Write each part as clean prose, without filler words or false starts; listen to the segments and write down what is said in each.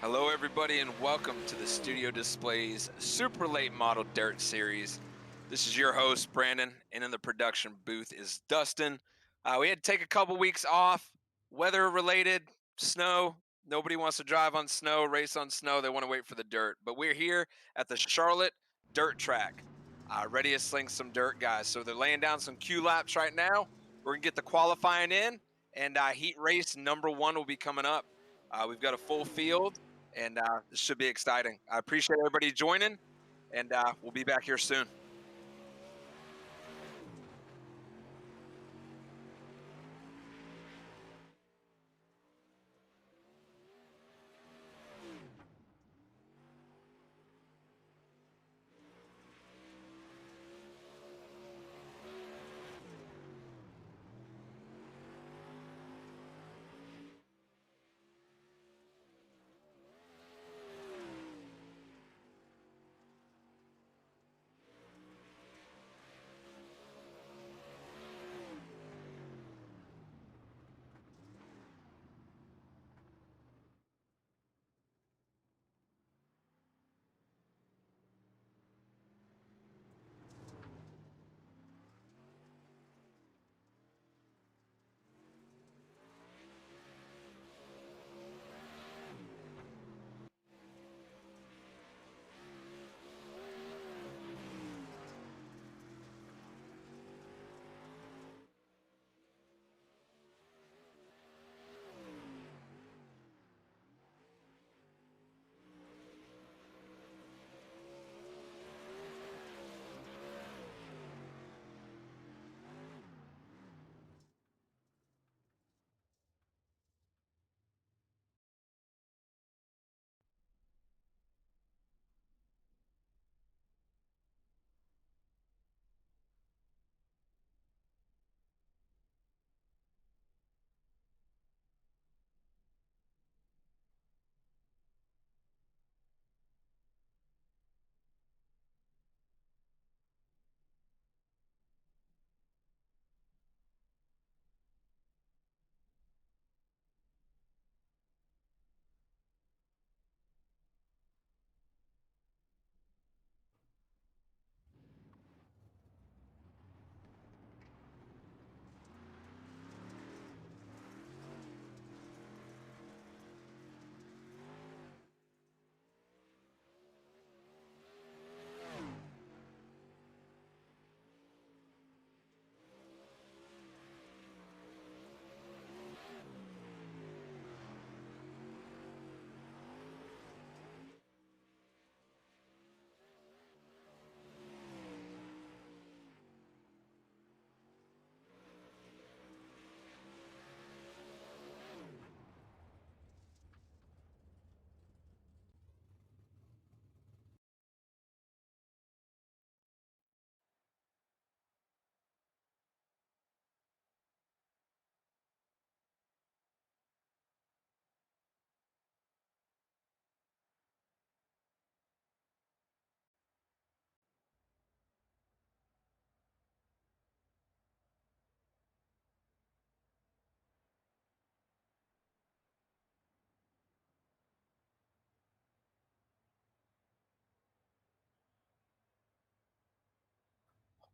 Hello everybody and welcome to the Studio Displays Super Late Model Dirt Series. This is your host Brandon, and in the production booth is Dustin. We had to take a couple weeks off, weather related, snow. Nobody wants to drive on snow, race on snow. They want to wait for the dirt. But we're here at the Charlotte Dirt Track, ready to sling some dirt, guys. So they're laying down some Q laps right now. We're going to get the qualifying in, and heat race number 1 will be coming up. We've got a full field, and this should be exciting. I appreciate everybody joining, and we'll be back here soon.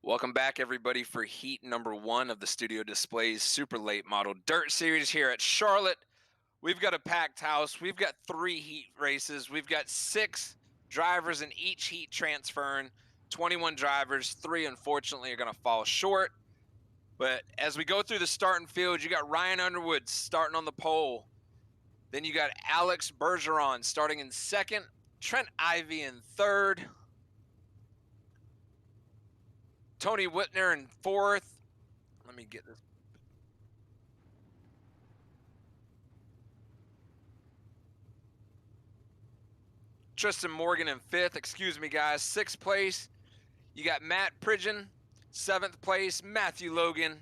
Welcome back, everybody, for heat number 1 of the Studio Displays Super Late Model Dirt Series here at Charlotte. We've got a packed house. We've got 3 heat races. We've got 6 drivers in each heat transferring, 21 drivers. 3, unfortunately, are going to fall short. But as we go through the starting field, you got Ryan Underwood starting on the pole. Then you got Alex Bergeron starting in 2nd, Trent Ivey in 3rd, Tony Whitner in 4th. Let me get this. Tristan Morgan in 5th. Excuse me, guys. 6th place. You got Matt Pridgeon, 7th place. Matthew Logan.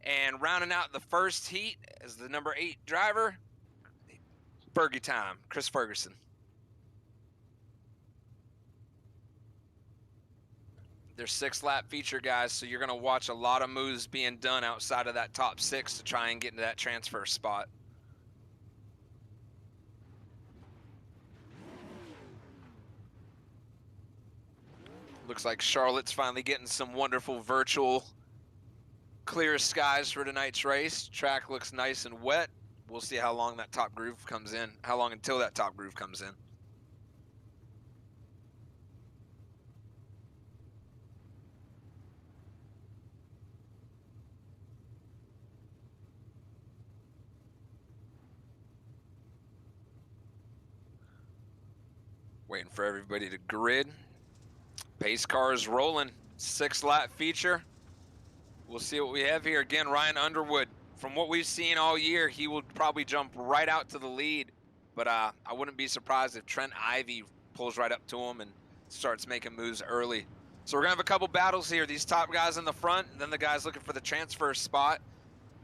And rounding out the first heat as the number 8 driver, Fergie time, Chris Ferguson. They're 6-lap feature, guys, so you're going to watch a lot of moves being done outside of that top 6 to try and get into that transfer spot. Looks like Charlotte's finally getting some wonderful virtual clear skies for tonight's race. Track looks nice and wet. We'll see how long that top groove comes in, how long until that top groove comes in. Waiting for everybody to grid. Pace car is rolling. 6-lap feature. We'll see what we have here. Again, Ryan Underwood. From what we've seen all year, he will probably jump right out to the lead. But I wouldn't be surprised if Trent Ivy pulls right up to him and starts making moves early. So we're going to have a couple battles here. These top guys in the front, and then the guys looking for the transfer spot.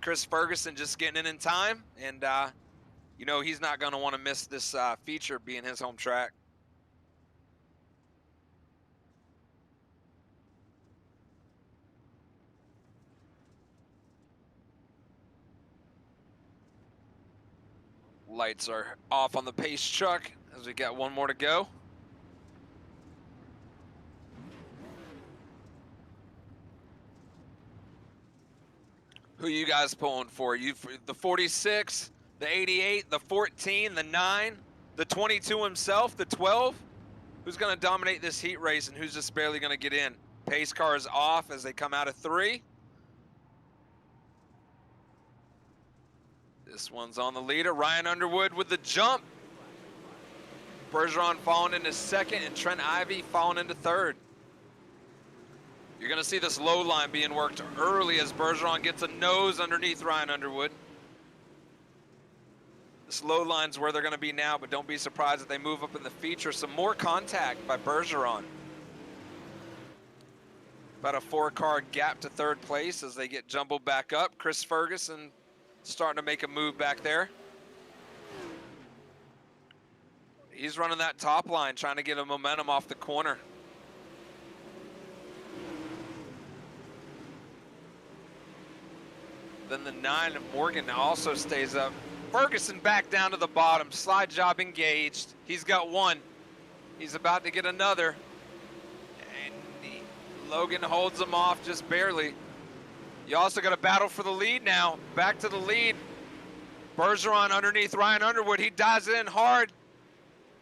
Chris Ferguson just getting in time. And, you know, he's not going to want to miss this feature being his home track. Lights are off on the pace truck as we got one more to go. Who you guys pulling for? You for the 46, the 88, the 14, the 9, the 22 himself, the 12? Who's going to dominate this heat race and who's just barely going to get in? Pace car is off as they come out of 3. This one's on the leader. Ryan Underwood with the jump. Bergeron falling into 2nd and Trent Ivy falling into 3rd. You're going to see this low line being worked early as Bergeron gets a nose underneath Ryan Underwood. This low line's where they're going to be now, but don't be surprised if they move up in the feature. Some more contact by Bergeron. About a 4-car gap to 3rd place as they get jumbled back up. Chris Ferguson starting to make a move back there. He's running that top line, trying to get a momentum off the corner. Then the 9 of Morgan also stays up. Ferguson back down to the bottom. Slide job engaged. He's got 1. He's about to get another. And Logan holds him off just barely. You also got a battle for the lead now. Back to the lead. Bergeron underneath Ryan Underwood. He dives in hard.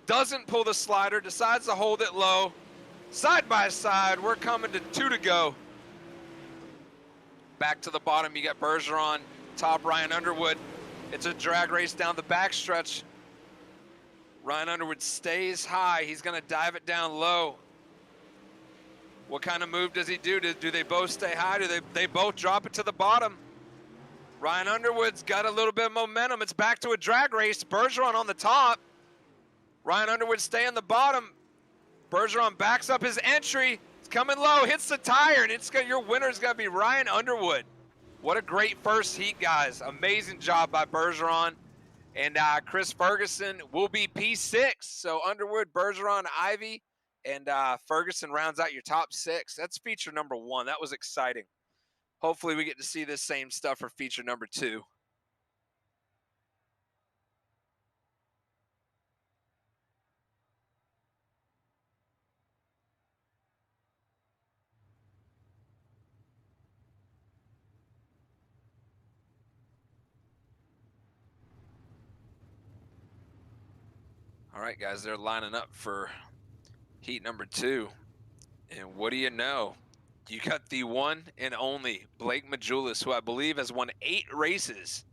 Doesn't pull the slider. Decides to hold it low. Side by side. We're coming to 2 to go. Back to the bottom. You got Bergeron. Top Ryan Underwood. It's a drag race down the backstretch. Ryan Underwood stays high. He's going to dive it down low. What kind of move does he do? Do they both stay high? Do they both drop it to the bottom? Ryan Underwood's got a little bit of momentum. It's back to a drag race. Bergeron on the top. Ryan Underwood stay on the bottom. Bergeron backs up his entry. It's coming low, hits the tire, and your winner's got to be Ryan Underwood. What a great first heat, guys. Amazing job by Bergeron. And Chris Ferguson will be P6. So Underwood, Bergeron, Ivy, and Ferguson rounds out your top 6. That's feature number 1. That was exciting. Hopefully we get to see this same stuff for feature number 2. All right, guys, they're lining up for heat number 2. And what do you know? You got the one and only Blake Majulis, who I believe has won 8 races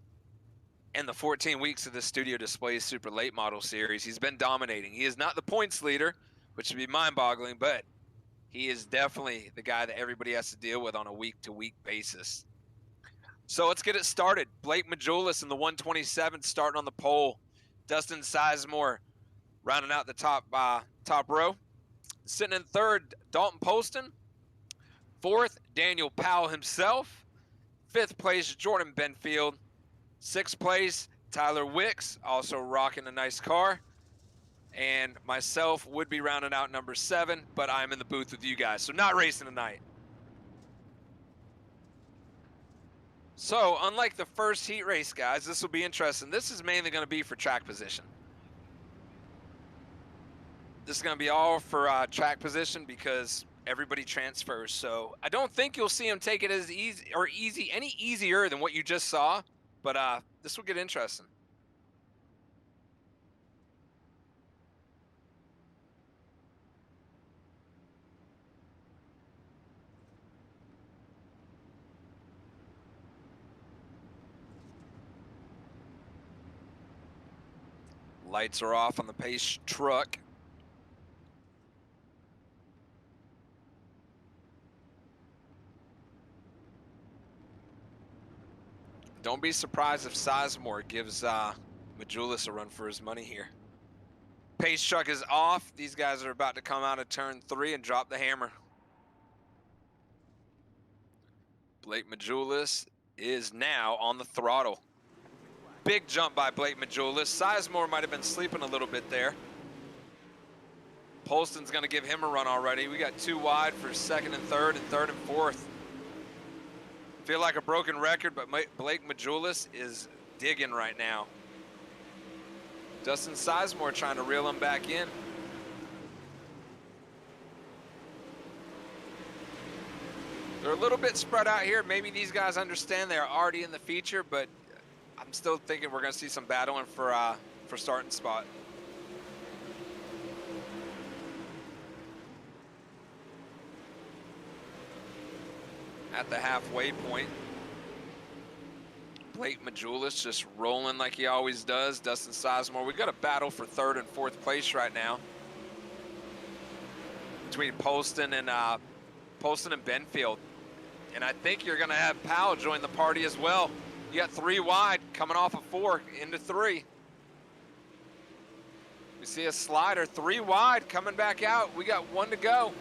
in the 14 weeks of the Studio Displays Super Late Model Series. He's been dominating. He is not the points leader, which would be mind-boggling, but he is definitely the guy that everybody has to deal with on a week-to-week basis. So let's get it started. Blake Majulis in the 127th starting on the pole. Dustin Sizemore rounding out the top row. Sitting in 3rd, Dalton Poston. 4th, Daniel Powell himself. 5th place, Jordan Benfield. 6th place, Tyler Wicks, also rocking a nice car. And myself would be rounding out number 7, but I'm in the booth with you guys, so not racing tonight. So, unlike the first heat race, guys, this will be interesting. This is mainly going to be for track position. This is going to be all for track position because everybody transfers. So I don't think you'll see him take it as any easier than what you just saw. But this will get interesting. Lights are off on the pace truck. Don't be surprised if Sizemore gives Majulis a run for his money here. Pace truck is off. These guys are about to come out of turn 3 and drop the hammer. Blake Majulis is now on the throttle. Big jump by Blake Majulis. Sizemore might have been sleeping a little bit there. Polston's going to give him a run already. We got 2 wide for second and third and fourth. Feel like a broken record, but Blake Majulis is digging right now. Dustin Sizemore trying to reel him back in. They're a little bit spread out here. Maybe these guys understand they're already in the feature, but I'm still thinking we're going to see some battling for starting spot. At the halfway point, Blake Majulis just rolling like he always does. Dustin Sizemore. We've got a battle for third and fourth place right now between Polston and Benfield. And I think you're going to have Powell join the party as well. You got 3 wide coming off of 4 into 3. We see a slider, 3 wide coming back out. We got 1 to go.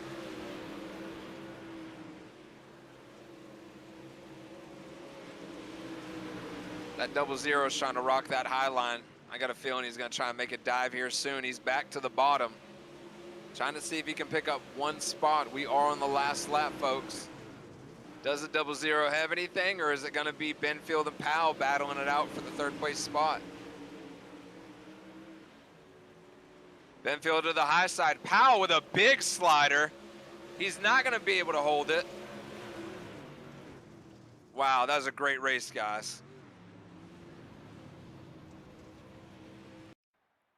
That 00 is trying to rock that high line. I got a feeling he's going to try and make a dive here soon. He's back to the bottom, trying to see if he can pick up 1 spot. We are on the last lap, folks. Does the 00 have anything, or is it going to be Benfield and Powell battling it out for the 3rd place spot? Benfield to the high side. Powell with a big slider. He's not going to be able to hold it. Wow, that was a great race, guys.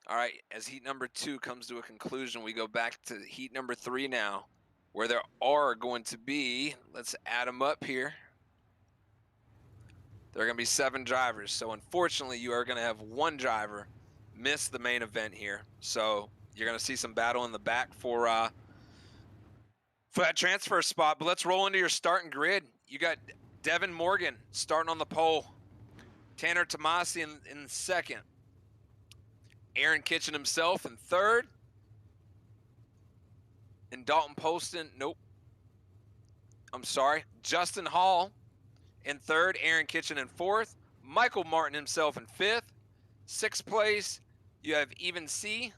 All right, as heat number 2 comes to a conclusion, we go back to heat number 3 now, where there are going to be, let's add them up here. There are going to be 7 drivers. So unfortunately, you are going to have 1 driver miss the main event here. So you're going to see some battle in the back for that transfer spot. But let's roll into your starting grid. You got Devin Morgan starting on the pole. Tanner Tomasi in second. Aaron Kitchen himself in third. And Dalton Poston, nope. I'm sorry. Justin Hall in third. Aaron Kitchen in fourth. Michael Martin himself in fifth. 6th place, you have Even C.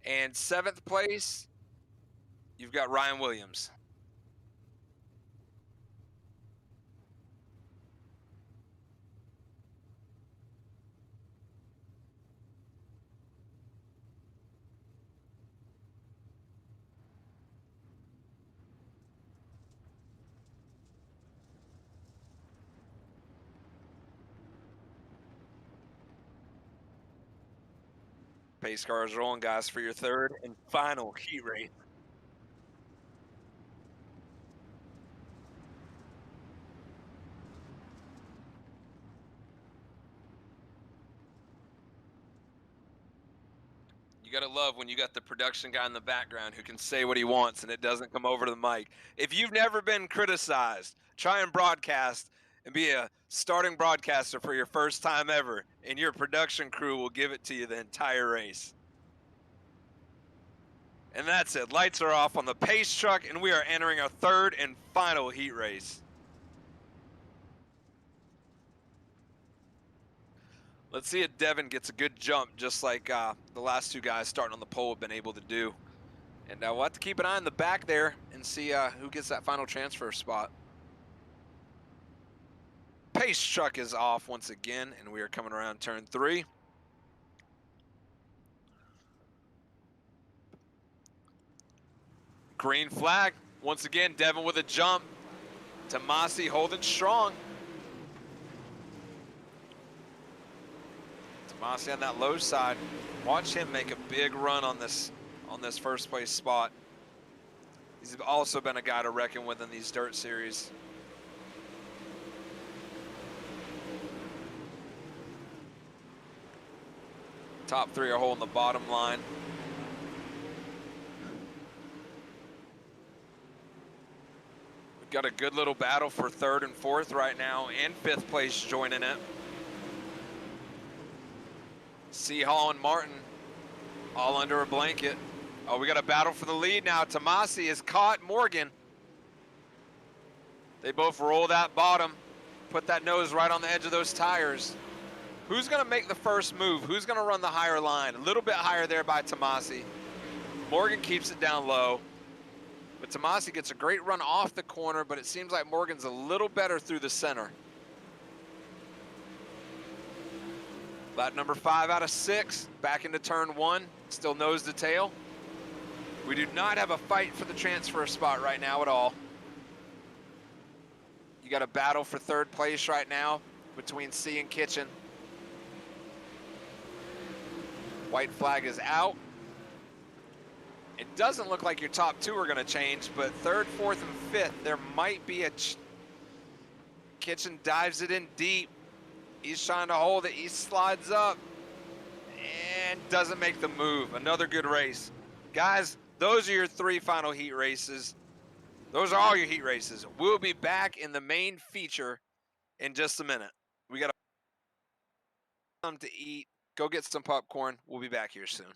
And 7th place, you've got Ryan Williams. Pace cars rolling, guys, for your 3rd and final heat race. You gotta love when you got the production guy in the background who can say what he wants and it doesn't come over to the mic. If you've never been criticized, try and broadcast and be a starting broadcaster for your first time ever, and your production crew will give it to you the entire race. And that's it. Lights are off on the pace truck, and we are entering our 3rd and final heat race. Let's see if Devin gets a good jump, just like the last 2 guys starting on the pole have been able to do. And we'll have to keep an eye on the back there and see who gets that final transfer spot. Pace truck is off once again, and we are coming around turn 3. Green flag. Once again, Devin with a jump. Tomasi holding strong. Tomasi on that low side. Watch him make a big run on this first place spot. He's also been a guy to reckon with in these dirt series. Top three are holding the bottom line. We've got a good little battle for third and fourth right now, and fifth place joining it. Hall and Martin all under a blanket. Oh, we got a battle for the lead now. Tomasi has caught Morgan. They both roll that bottom, put that nose right on the edge of those tires. Who's gonna make the first move? Who's gonna run the higher line? A little bit higher there by Tomasi. Morgan keeps it down low, but Tomasi gets a great run off the corner, but it seems like Morgan's a little better through the center. Lap number 5 out of 6, back into turn 1, still nose to tail. We do not have a fight for the transfer spot right now at all. You got a battle for third place right now between C and Kitchen. White flag is out. It doesn't look like your top 2 are gonna change, but third, fourth, and fifth, there might be a Kitchen dives it in deep. He's trying to hold it, he slides up and doesn't make the move. Another good race. Guys, those are your 3 final heat races. Those are all your heat races. We'll be back in the main feature in just a minute. We got something to eat. Go get some popcorn. We'll be back here soon.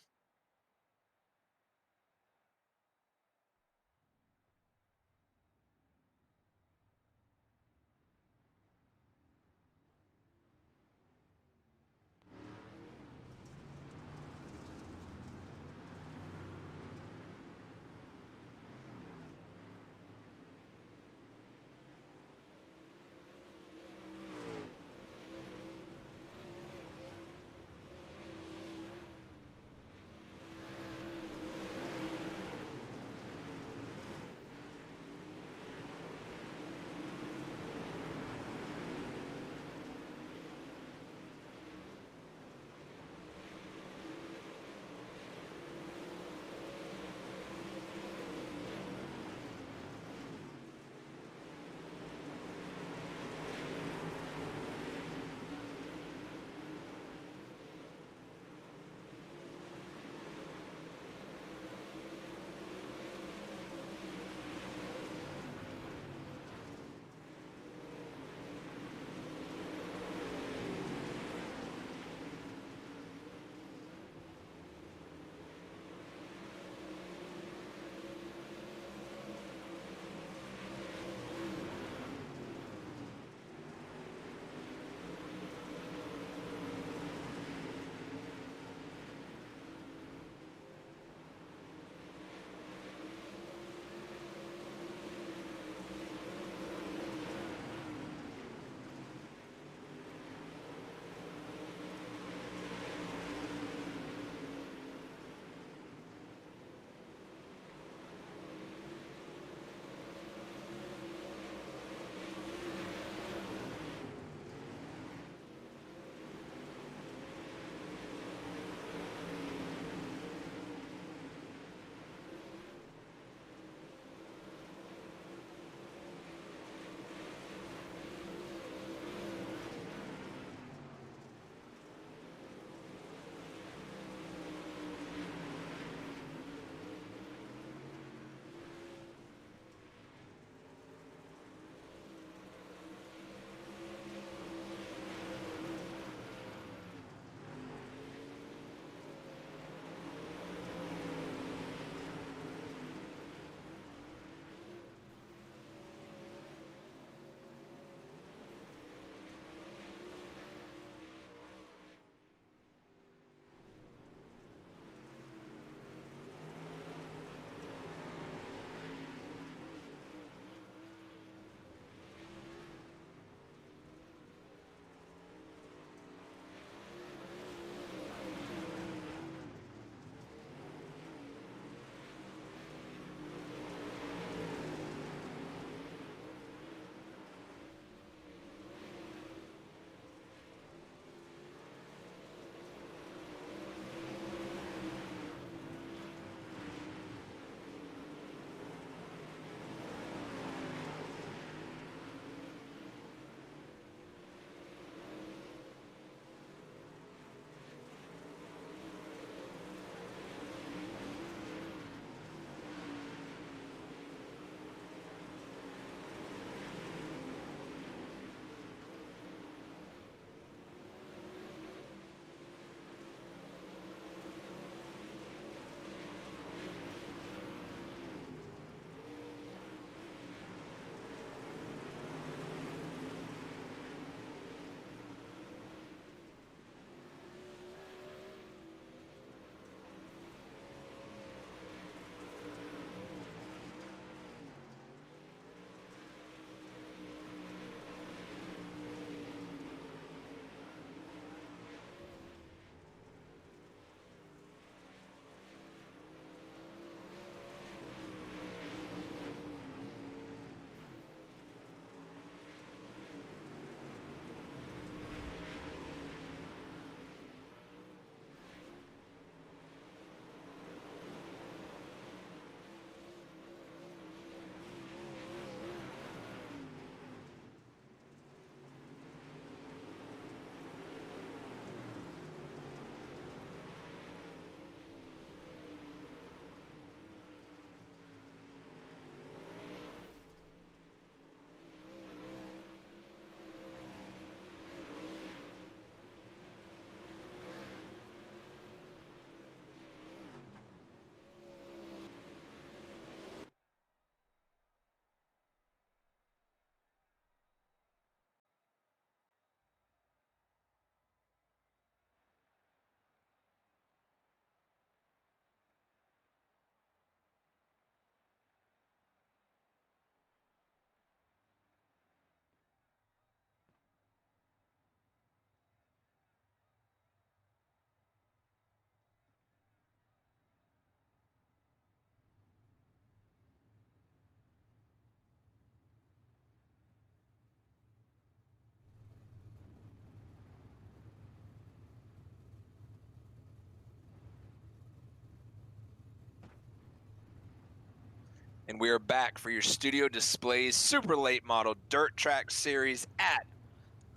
And we are back for your Studio Displays Super Late Model Dirt Track Series at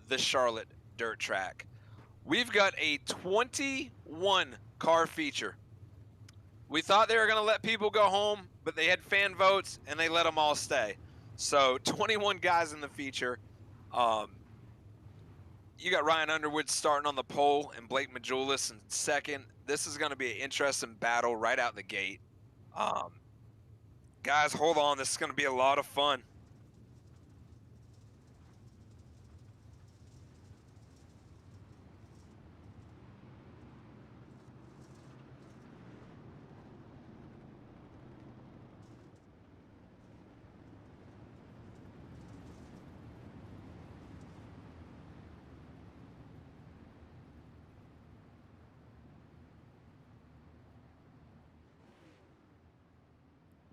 the Charlotte Dirt Track. We've got a 21 car feature. We thought they were going to let people go home, but they had fan votes and they let them all stay. So 21 guys in the feature. You got Ryan Underwood starting on the pole and Blake Majulis in second. This is going to be an interesting battle right out the gate. Um, Guys, hold on. This is going to be a lot of fun.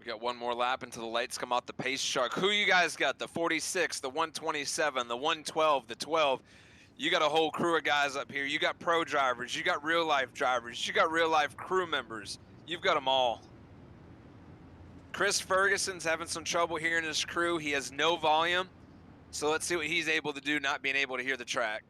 We got one more lap until the lights come out the pace truck. Who you guys got? The 46, the 127, the 112, the 12. You got a whole crew of guys up here. You got pro drivers. You got real life drivers. You got real life crew members. You've got them all. Chris Ferguson's having some trouble hearing his crew. He has no volume. So let's see what he's able to do, not being able to hear the track.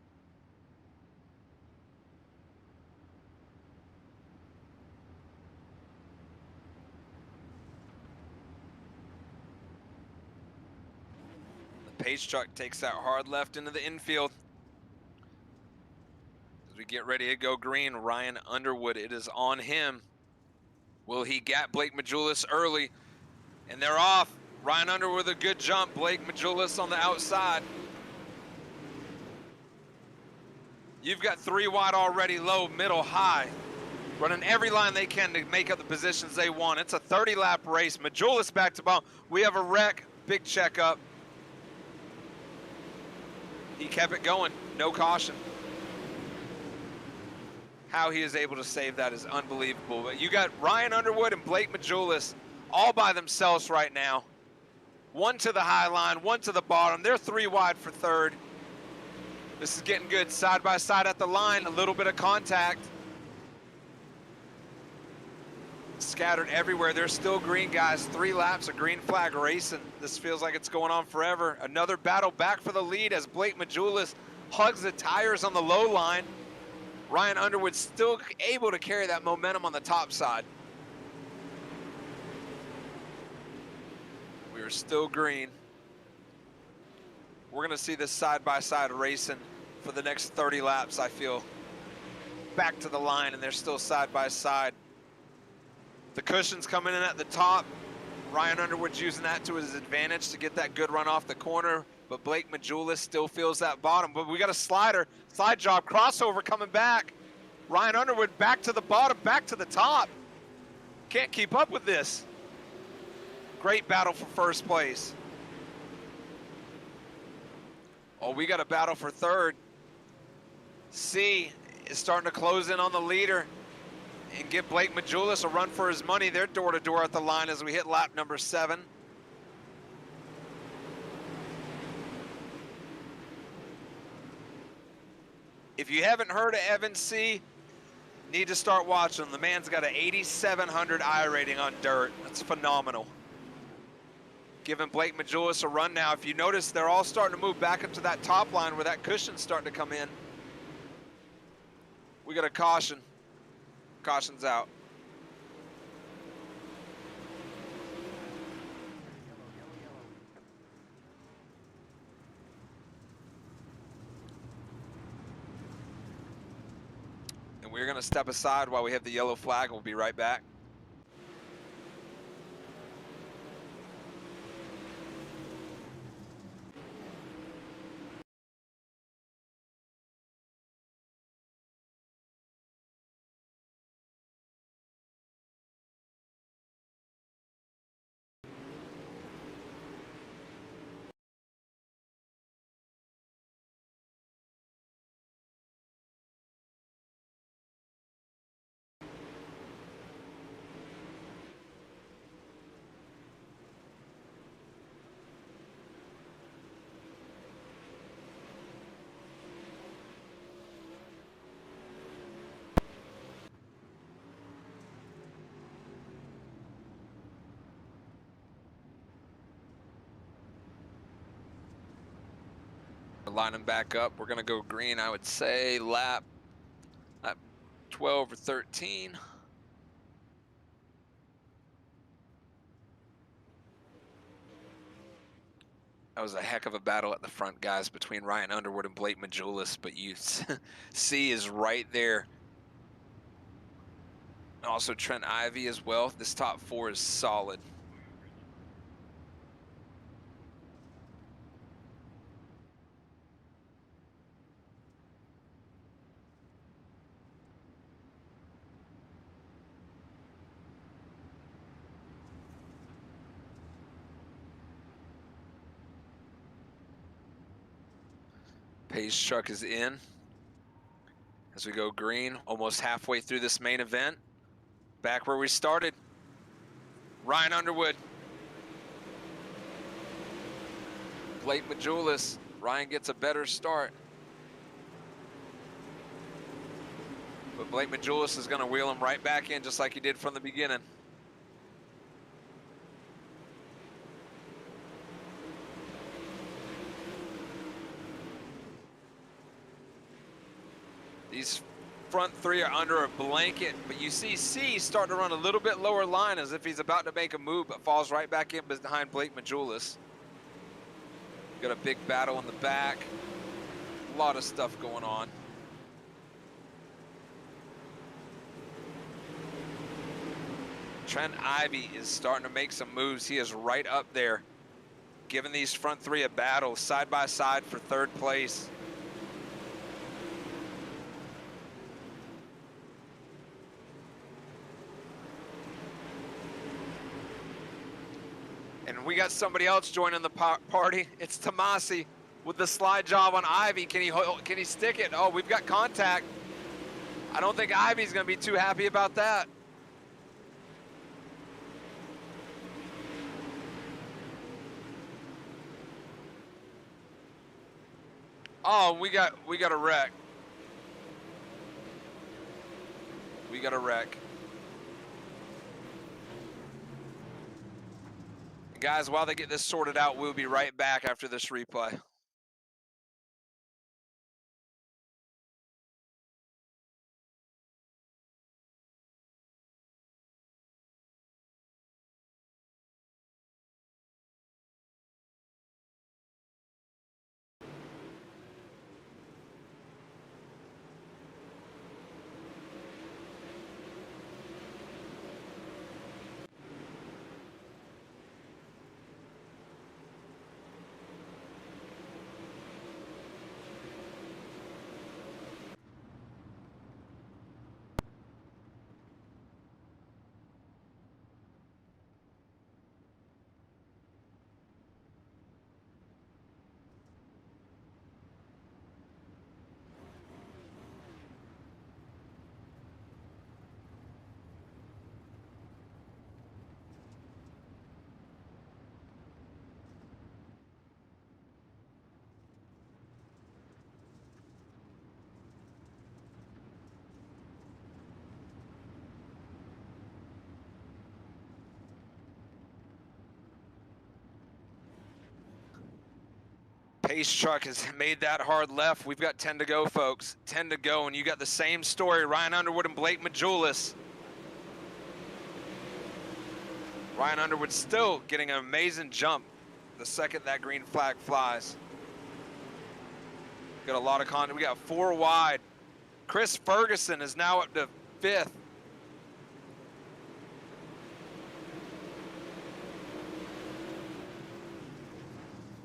The pace truck takes that hard left into the infield. As we get ready to go green, Ryan Underwood, it is on him. Will he get Blake Majulis early? And they're off. Ryan Underwood with a good jump. Blake Majulis on the outside. You've got three wide already, low, middle, high. Running every line they can to make up the positions they want. It's a 30-lap race. Majulis back to bottom. We have a wreck. Big checkup. He kept it going. No caution. How he is able to save that is unbelievable. But you got Ryan Underwood and Blake Majulis all by themselves right now. One to the high line, one to the bottom. They're three wide for third. This is getting good. Side by side at the line, a little bit of contact. Scattered everywhere. They're still green, guys. 3 laps of green flag racing. This feels like it's going on forever. Another battle back for the lead as Blake Majulis hugs the tires on the low line. Ryan Underwood still able to carry that momentum on the top side. We are still green. We're gonna see this side-by-side racing for the next 30 laps, I feel. Back to the line, and they're still side-by-side. The cushion's coming in at the top. Ryan Underwood's using that to his advantage to get that good run off the corner, but Blake Majulis still feels that bottom. But we got a slider, slide job, crossover coming back. Ryan Underwood back to the bottom, back to the top. Can't keep up with this. Great battle for first place. Oh, we got a battle for third. C is starting to close in on the leader and give Blake Majulis a run for his money. They're door-to-door at the line as we hit lap number 7. If you haven't heard of Evan C., need to start watching him. The man's got an 8,700 I rating on dirt. That's phenomenal. Giving Blake Majulis a run now. If you notice, they're all starting to move back up to that top line where that cushion's starting to come in. We got a caution. Caution's out. And we're gonna step aside while we have the yellow flag. We'll be right back. Lining back up. We're going to go green, I would say, lap 12 or 13. That was a heck of a battle at the front, guys, between Ryan Underwood and Blake Majulis, but you see is right there. Also Trent Ivy as well. This top four is solid. Pace truck is in as we go green, almost halfway through this main event. Back where we started. Ryan Underwood. Blake Majulis. Ryan gets a better start. But Blake Majulis is going to wheel him right back in just like he did from the beginning. These front three are under a blanket, but you see C starting to run a little bit lower line as if he's about to make a move, but falls right back in behind Blake Majulis. Got a big battle in the back. A lot of stuff going on. Trent Ivy is starting to make some moves. He is right up there, giving these front three a battle side by side for third place. And we got somebody else joining the party. It's Tomasi with the slide job on Ivy. Can he stick it? Oh, we've got contact. I don't think Ivy's gonna be too happy about that. Oh, we got a wreck. We got a wreck. Guys, while they get this sorted out, we'll be right back after this replay. Pace truck has made that hard left. We've got 10 to go, folks. 10 to go, and you got the same story. Ryan Underwood and Blake Majulis. Ryan Underwood still getting an amazing jump the second that green flag flies. Got a lot of content. We got 4 wide. Chris Ferguson is now up to 5th.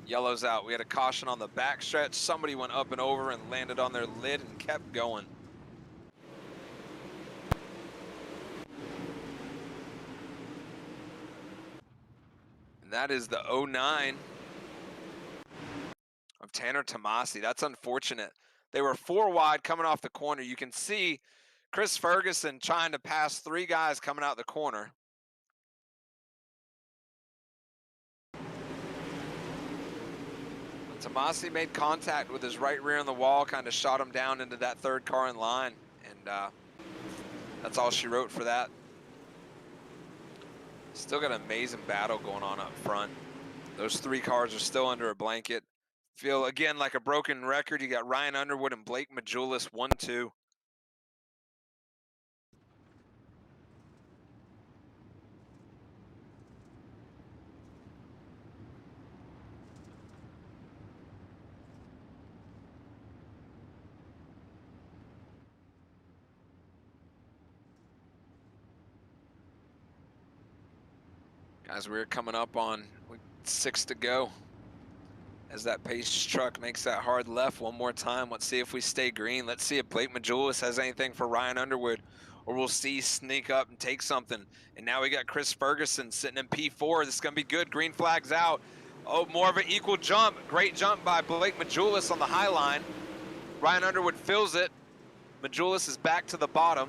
Yellow's out. We had a caution on the back stretch. Somebody went up and over and landed on their lid and kept going. And that is the 09 of Tanner Tomasi. That's unfortunate. They were 4 wide coming off the corner. You can see Chris Ferguson trying to pass 3 guys coming out the corner. Tomasi made contact with his right rear on the wall, kind of shot him down into that 3rd car in line, and that's all she wrote for that. Still got an amazing battle going on up front. Those 3 cars are still under a blanket. Feel again like a broken record. You got Ryan Underwood and Blake Majulis 1-2. Guys, we're coming up on 6 to go. As that pace truck makes that hard left one more time. Let's see if we stay green. Let's see if Blake Majulis has anything for Ryan Underwood, or we'll see sneak up and take something. And now we got Chris Ferguson sitting in P4. This is going to be good. Green flag's out. Oh, more of an equal jump. Great jump by Blake Majulis on the high line. Ryan Underwood fills it. Majulis is back to the bottom.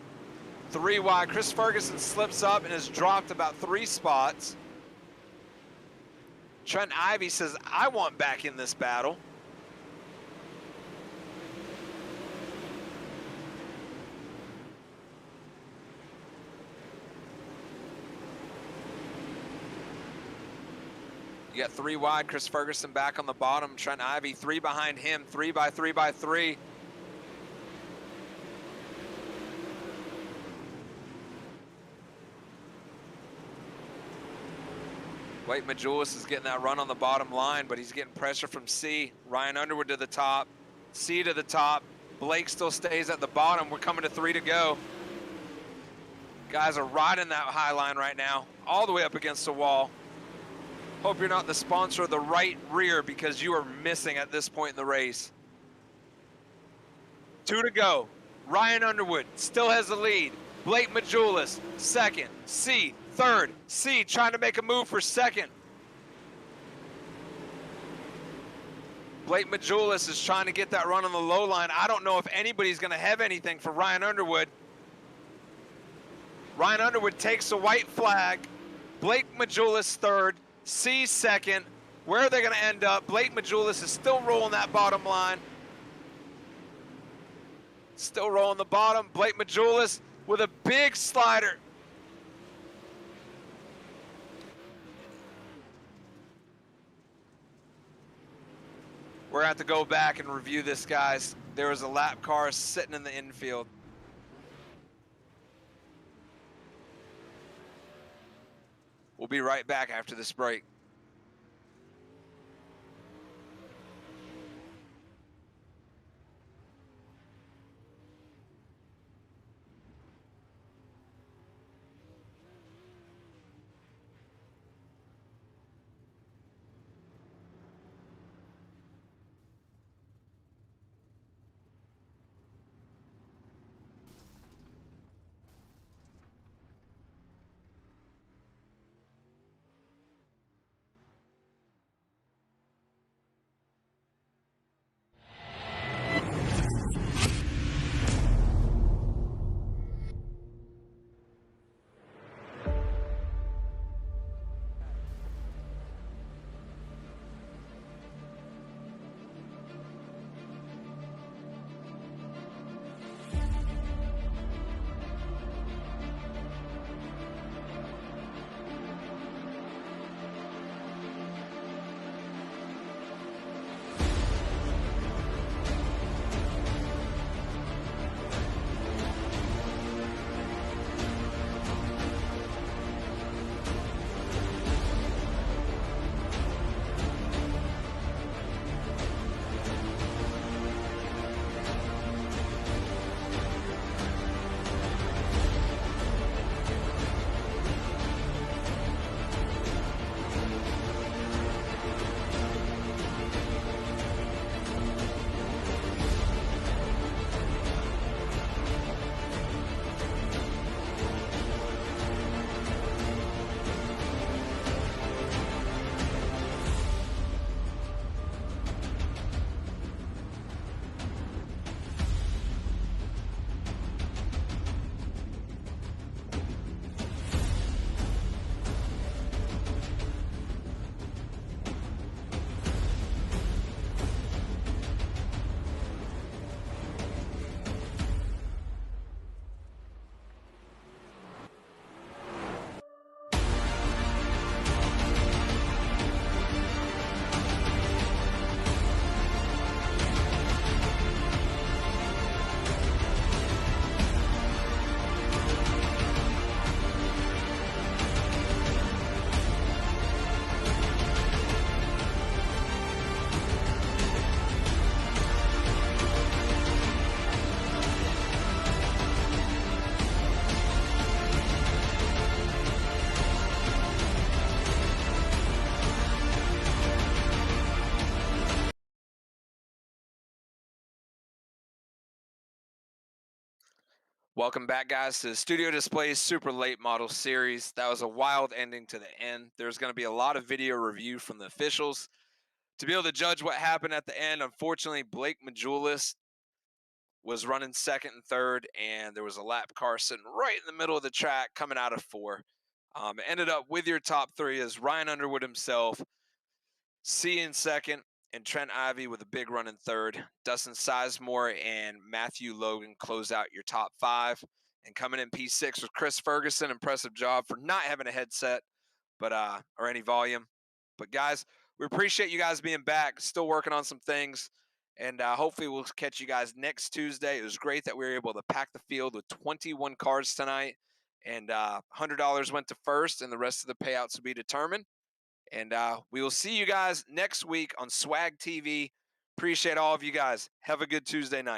3 wide. Chris Ferguson slips up and has dropped about 3 spots. Trent Ivey says, I want back in this battle. You got 3 wide, Chris Ferguson back on the bottom. Trent Ivey, 3 behind him, 3 by 3 by 3. Blake Majulis is getting that run on the bottom line, but he's getting pressure from C. Ryan Underwood to the top, C to the top. Blake still stays at the bottom. We're coming to 3 to go. Guys are riding that high line right now, all the way up against the wall. Hope you're not the sponsor of the right rear, because you are missing at this point in the race. 2 to go. Ryan Underwood still has the lead. Blake Majulis, second. C, third. C trying to make a move for second. Blake Majulis is trying to get that run on the low line. I don't know if anybody's going to have anything for Ryan Underwood. Ryan Underwood takes a white flag. Blake Majulis third. C second. Where are they going to end up? Blake Majulis is still rolling that bottom line. Still rolling the bottom. Blake Majulis with a big slider. We're going to have to go back and review this, guys. There was a lap car sitting in the infield. We'll be right back after this break. Welcome back, guys, to the Studio Displays Super Late Model Series. That was a wild ending to the end. There's going to be a lot of video review from the officials to be able to judge what happened at the end. Unfortunately, Blake Majulis was running second and third, and there was a lap car sitting right in the middle of the track coming out of four. It ended up with your top three as Ryan Underwood himself, C in second, and Trent Ivey with a big run in third. Dustin Sizemore and Matthew Logan close out your top five. And coming in P6 was Chris Ferguson. Impressive job for not having a headset, or any volume. But guys, we appreciate you guys being back. Still working on some things, and hopefully we'll catch you guys next Tuesday. It was great that we were able to pack the field with 21 cars tonight, and $100 went to first, and the rest of the payouts will be determined. And we will see you guys next week on Swag TV. Appreciate all of you guys. Have a good Tuesday night.